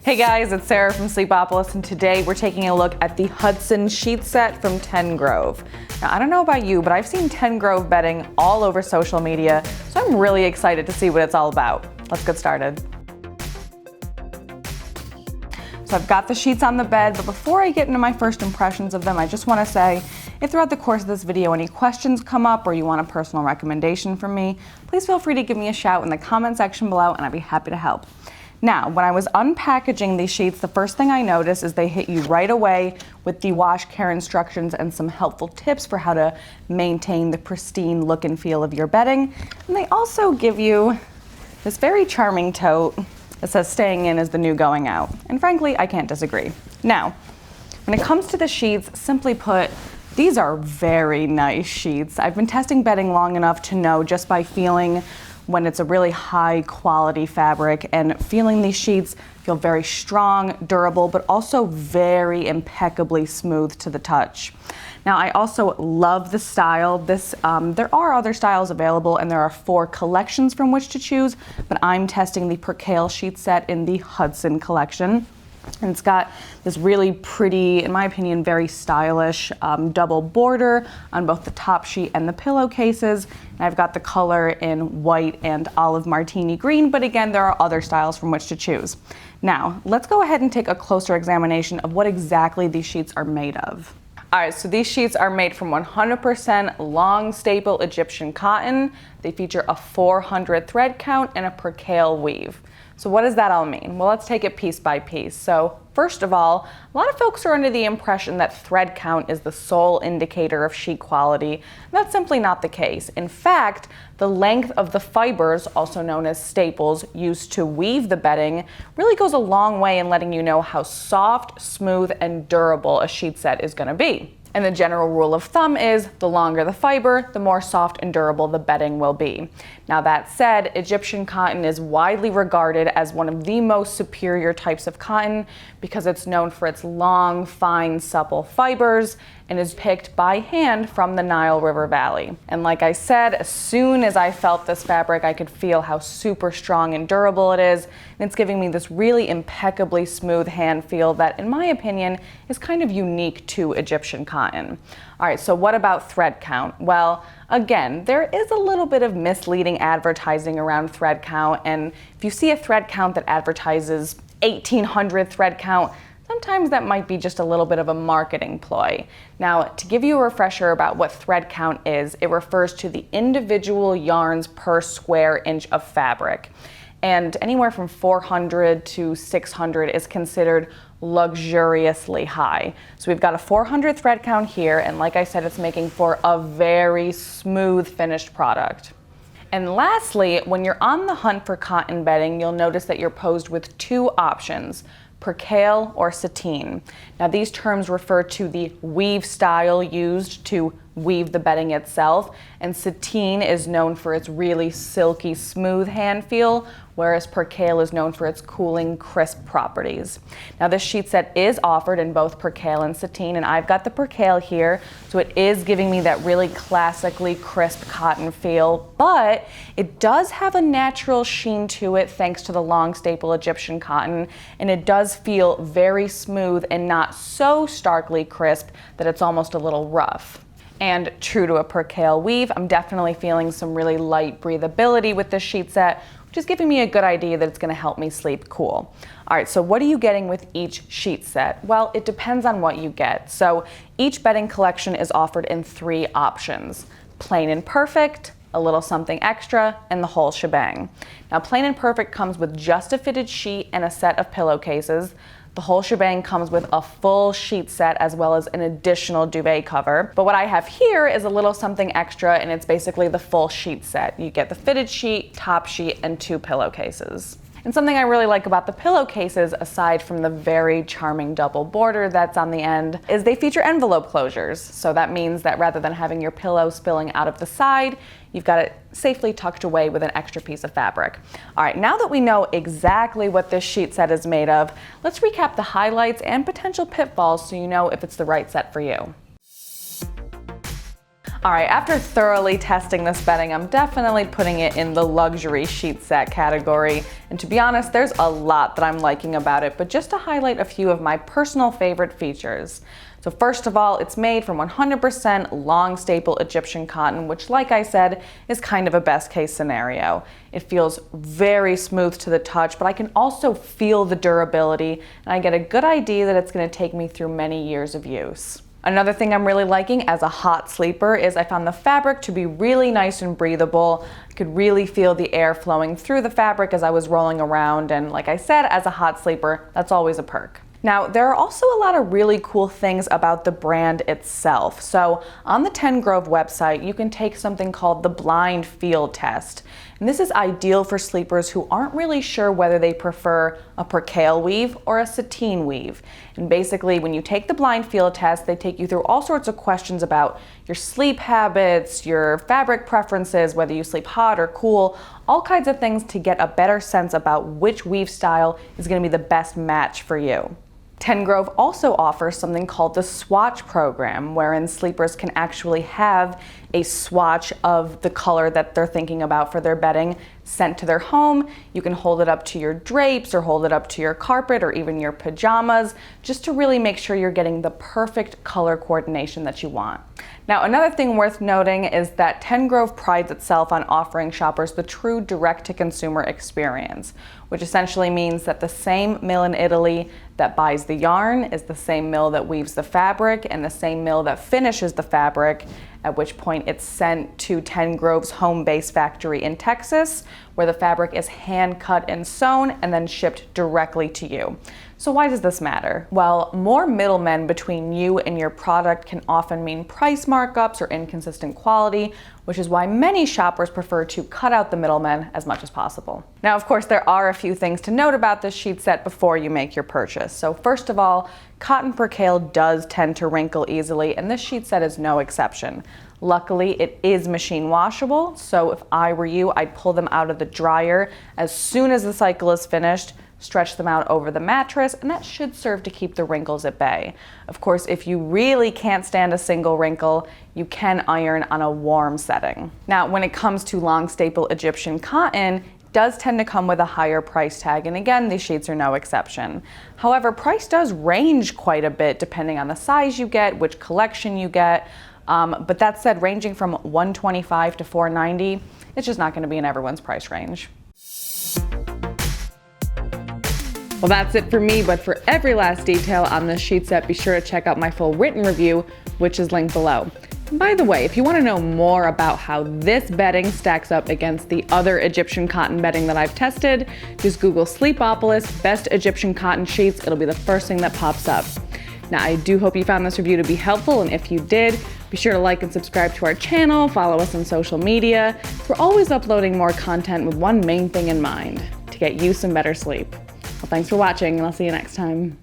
Hey guys, it's Sarah from Sleepopolis, and today we're taking a look at the Hudson Sheet Set from 10 Grove. Now, I don't know about you, but I've seen 10 Grove bedding all over social media, so I'm really excited to see what it's all about. Let's get started. So I've got the sheets on the bed, but before I get into my first impressions of them, I just want to say, if throughout the course of this video any questions come up or you want a personal recommendation from me, please feel free to give me a shout in the comment section below and I'd be happy to help. Now, when I was unpackaging these sheets, the first thing I noticed is they hit you right away with the wash care instructions and some helpful tips for how to maintain the pristine look and feel of your bedding. And they also give you this very charming tote that says staying in is the new going out. And frankly, I can't disagree. Now, when it comes to the sheets, simply put, these are very nice sheets. I've been testing bedding long enough to know just by feeling when it's a really high quality fabric, and feeling these sheets feel very strong, durable, but also very impeccably smooth to the touch. Now, I also love the style. There are other styles available and there are 4 collections from which to choose, but I'm testing the Percale sheet set in the Hudson collection. And it's got this really pretty, in my opinion, very stylish double border on both the top sheet and the pillowcases. And I've got the color in white and olive martini green, but again, there are other styles from which to choose. Now, let's go ahead and take a closer examination of what exactly these sheets are made of. All right, so these sheets are made from 100% long staple Egyptian cotton. They feature a 400 thread count and a percale weave. So what does that all mean? Well, let's take it piece by piece. So first of all, a lot of folks are under the impression that thread count is the sole indicator of sheet quality. And that's simply not the case. In fact, the length of the fibers, also known as staples, used to weave the bedding really goes a long way in letting you know how soft, smooth, and durable a sheet set is going to be. And the general rule of thumb is the longer the fiber, the more soft and durable the bedding will be. Now that said, Egyptian cotton is widely regarded as one of the most superior types of cotton because it's known for its long, fine, supple fibers and is picked by hand from the Nile River Valley. And like I said, as soon as I felt this fabric, I could feel how super strong and durable it is. And it's giving me this really impeccably smooth hand feel that, in my opinion, is kind of unique to Egyptian cotton. All right, so what about thread count? Well, again, there is a little bit of misleading advertising around thread count. And if you see a thread count that advertises 1,800 thread count, sometimes that might be just a little bit of a marketing ploy. Now, to give you a refresher about what thread count is, it refers to the individual yarns per square inch of fabric. And anywhere from 400 to 600 is considered luxuriously high. So we've got a 400 thread count here, and like I said, it's making for a very smooth finished product. And lastly, when you're on the hunt for cotton bedding, you'll notice that you're posed with 2 options: percale or sateen. Now, these terms refer to the weave style used to weave the bedding itself, and sateen is known for its really silky, smooth hand feel, whereas percale is known for its cooling, crisp properties. Now, this sheet set is offered in both percale and sateen, and I've got the percale here, so it is giving me that really classically crisp cotton feel, but it does have a natural sheen to it thanks to the long staple Egyptian cotton, and it does feel very smooth and not so starkly crisp that it's almost a little rough. And true to a percale weave, I'm definitely feeling some really light breathability with this sheet set, which is giving me a good idea that it's going to help me sleep cool. All right, so what are you getting with each sheet set? Well, it depends on what you get. So each bedding collection is offered in 3 options: plain and perfect, a little something extra, and the whole shebang. Now, plain and perfect comes with just a fitted sheet and a set of pillowcases. The whole shebang comes with a full sheet set as well as an additional duvet cover. But what I have here is a little something extra, and it's basically the full sheet set. You get the fitted sheet, top sheet, and 2 pillowcases. And something I really like about the pillowcases, aside from the very charming double border that's on the end, is they feature envelope closures. So that means that rather than having your pillow spilling out of the side, you've got it safely tucked away with an extra piece of fabric. All right, now that we know exactly what this sheet set is made of, let's recap the highlights and potential pitfalls so you know if it's the right set for you. All right, after thoroughly testing this bedding, I'm definitely putting it in the luxury sheet set category. And to be honest, there's a lot that I'm liking about it, but just to highlight a few of my personal favorite features. So first of all, it's made from 100% long staple Egyptian cotton, which, like I said, is kind of a best case scenario. It feels very smooth to the touch, but I can also feel the durability, and I get a good idea that it's going to take me through many years of use. Another thing I'm really liking as a hot sleeper is I found the fabric to be really nice and breathable. I could really feel the air flowing through the fabric as I was rolling around, and like I said, as a hot sleeper, that's always a perk. Now, there are also a lot of really cool things about the brand itself. So on the 10 Grove website, you can take something called the blind feel test. And this is ideal for sleepers who aren't really sure whether they prefer a percale weave or a sateen weave. And basically, when you take the blind feel test, they take you through all sorts of questions about your sleep habits, your fabric preferences, whether you sleep hot or cool, all kinds of things to get a better sense about which weave style is going to be the best match for you. 10 Grove also offers something called the swatch program, wherein sleepers can actually have a swatch of the color that they're thinking about for their bedding sent to their home. You can hold it up to your drapes or hold it up to your carpet or even your pajamas, just to really make sure you're getting the perfect color coordination that you want. Now, another thing worth noting is that 10 Grove prides itself on offering shoppers the true direct-to-consumer experience, which essentially means that the same mill in Italy that buys the yarn is the same mill that weaves the fabric and the same mill that finishes the fabric, at which point it's sent to 10 Grove's home base factory in Texas, where the fabric is hand cut and sewn and then shipped directly to you. So why does this matter? Well, more middlemen between you and your product can often mean price markups or inconsistent quality, which is why many shoppers prefer to cut out the middlemen as much as possible. Now, of course, there are a few things to note about this sheet set before you make your purchase. So first of all, cotton percale does tend to wrinkle easily, and this sheet set is no exception. Luckily, it is machine washable, so if I were you, I'd pull them out of the dryer as soon as the cycle is finished, stretch them out over the mattress, and that should serve to keep the wrinkles at bay. Of course, if you really can't stand a single wrinkle, you can iron on a warm setting. Now, when it comes to long staple Egyptian cotton, it does tend to come with a higher price tag, and again, these sheets are no exception. However, price does range quite a bit depending on the size you get, which collection you get, but that said, ranging from $125 to $490, it's just not going to be in everyone's price range. Well, that's it for me, but for every last detail on this sheet set, be sure to check out my full written review, which is linked below. And by the way, if you want to know more about how this bedding stacks up against the other Egyptian cotton bedding that I've tested, just Google Sleepopolis Best Egyptian Cotton Sheets. It'll be the first thing that pops up. Now, I do hope you found this review to be helpful, and if you did, be sure to like and subscribe to our channel, follow us on social media. We're always uploading more content with one main thing in mind: to get you some better sleep. Well, thanks for watching, and I'll see you next time.